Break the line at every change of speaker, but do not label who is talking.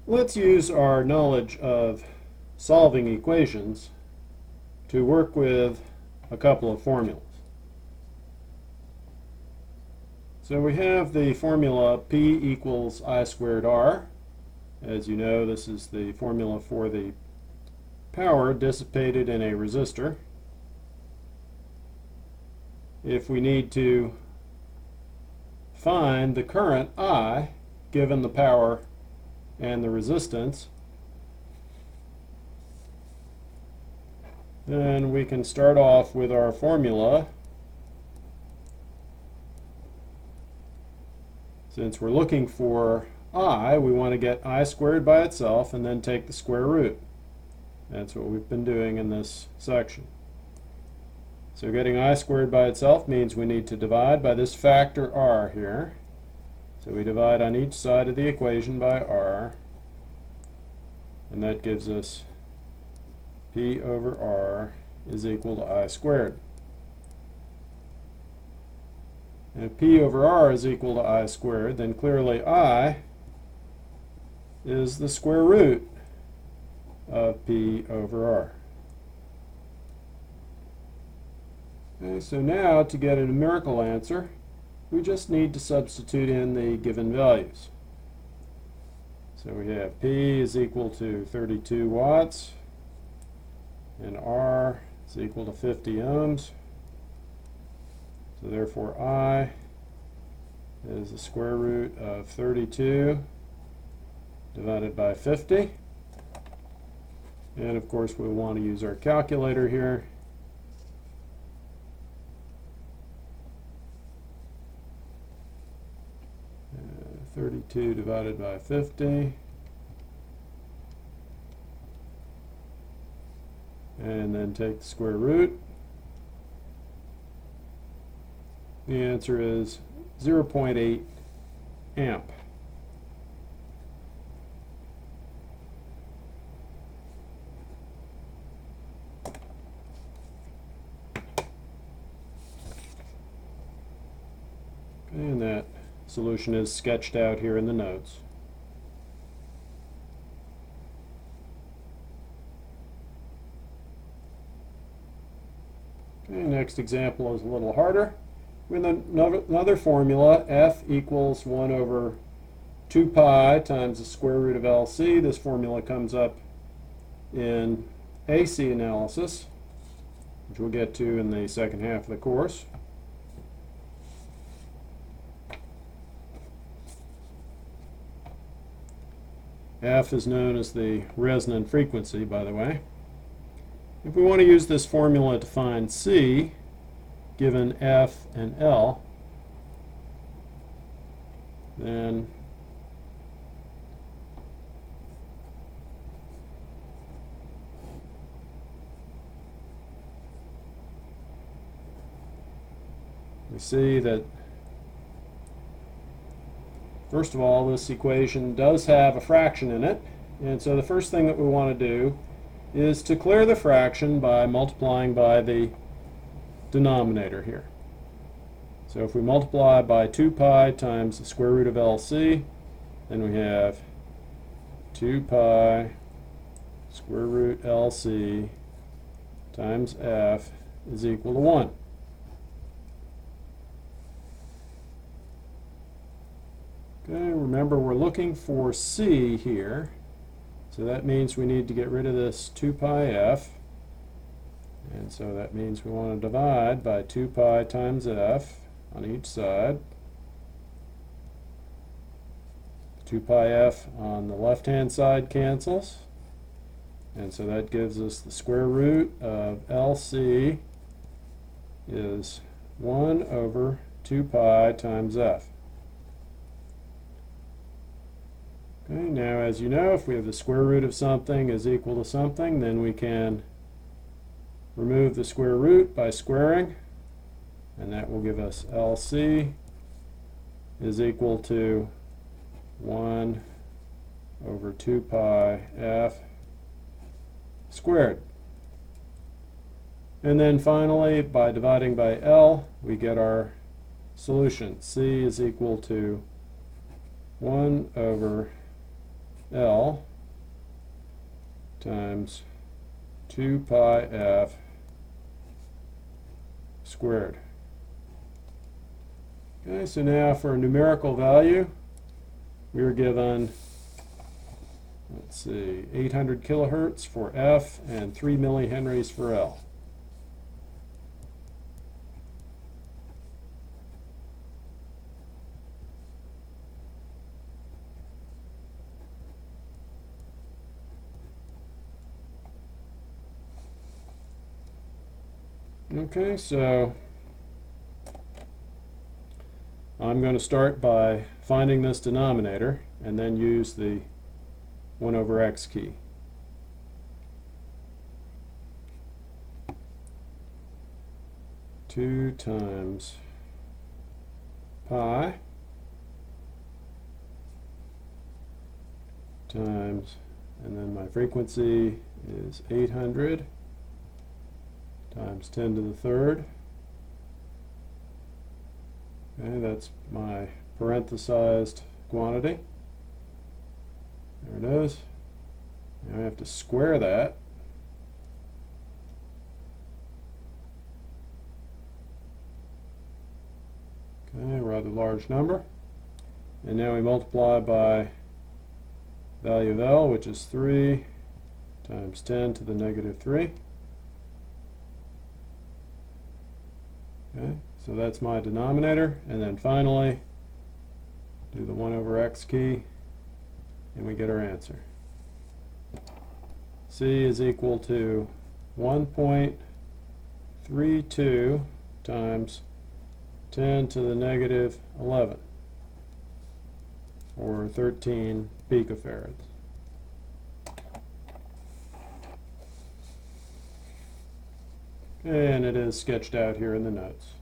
Let's use our knowledge of solving equations to work with a couple of formulas. So we have the formula P equals I squared R. As you know, this is the formula for the power dissipated in a resistor. If we need to find the current I given the power and the resistance, then we can start off with our formula. Since we're looking for I, we want to get I squared by itself and then take the square root. That's what we've been doing in this section. So getting I squared by itself means we need to divide by this factor R here. So we divide on each side of the equation by R, and that gives us P over R is equal to I squared. And if P over R is equal to I squared, then clearly I is the square root of P over R. Okay, so now to get a numerical answer, we just need to substitute in the given values. So we have P is equal to 32 watts, and R is equal to 50 ohms. So therefore I is the square root of 32 divided by 50. And of course we want to use our calculator here. 32 divided by 50, and then take the square root. The answer is 0.8 amp. And that solution is sketched out here in the notes. Okay, next example is a little harder. With another formula, F equals 1 over 2 pi times the square root of LC. This formula comes up in AC analysis, which we'll get to in the second half of the course. F is known as the resonant frequency, by the way. If we want to use this formula to find C, given F and L, then we see that first of all, this equation does have a fraction in it, and so the first thing that we want to do is to clear the fraction by multiplying by the denominator here. So if we multiply by 2 pi times the square root of LC, then we have 2 pi square root LC times F is equal to 1. Okay, remember we're looking for C here, so that means we need to get rid of this 2 pi F, and so that means we want to divide by 2 pi times F on each side. 2 pi F on the left hand side cancels, and so that gives us the square root of LC is 1 over 2 pi times F. Okay, now as you know, if we have the square root of something is equal to something, then we can remove the square root by squaring, and that will give us LC is equal to 1 over 2 pi F squared. And then finally, by dividing by L, we get our solution. C is equal to 1 over L times 2 pi f squared. Okay, so now for a numerical value, we are given, let's see, 800 kilohertz for F and 3 millihenries for L. Okay, so I'm going to start by finding this denominator and then use the 1 over x key. Two times pi times, and then my frequency is 800 times 10 to the third. Okay, that's my parenthesized quantity. There it is. Now I have to square that. Okay, a rather large number. And now we multiply by value of L, which is 3 times 10 to the negative 3. Okay, so that's my denominator. And then finally, do the 1 over x key, and we get our answer. C is equal to 1.32 times 10 to the negative 11, or 13 picofarads. And it is sketched out here in the notes.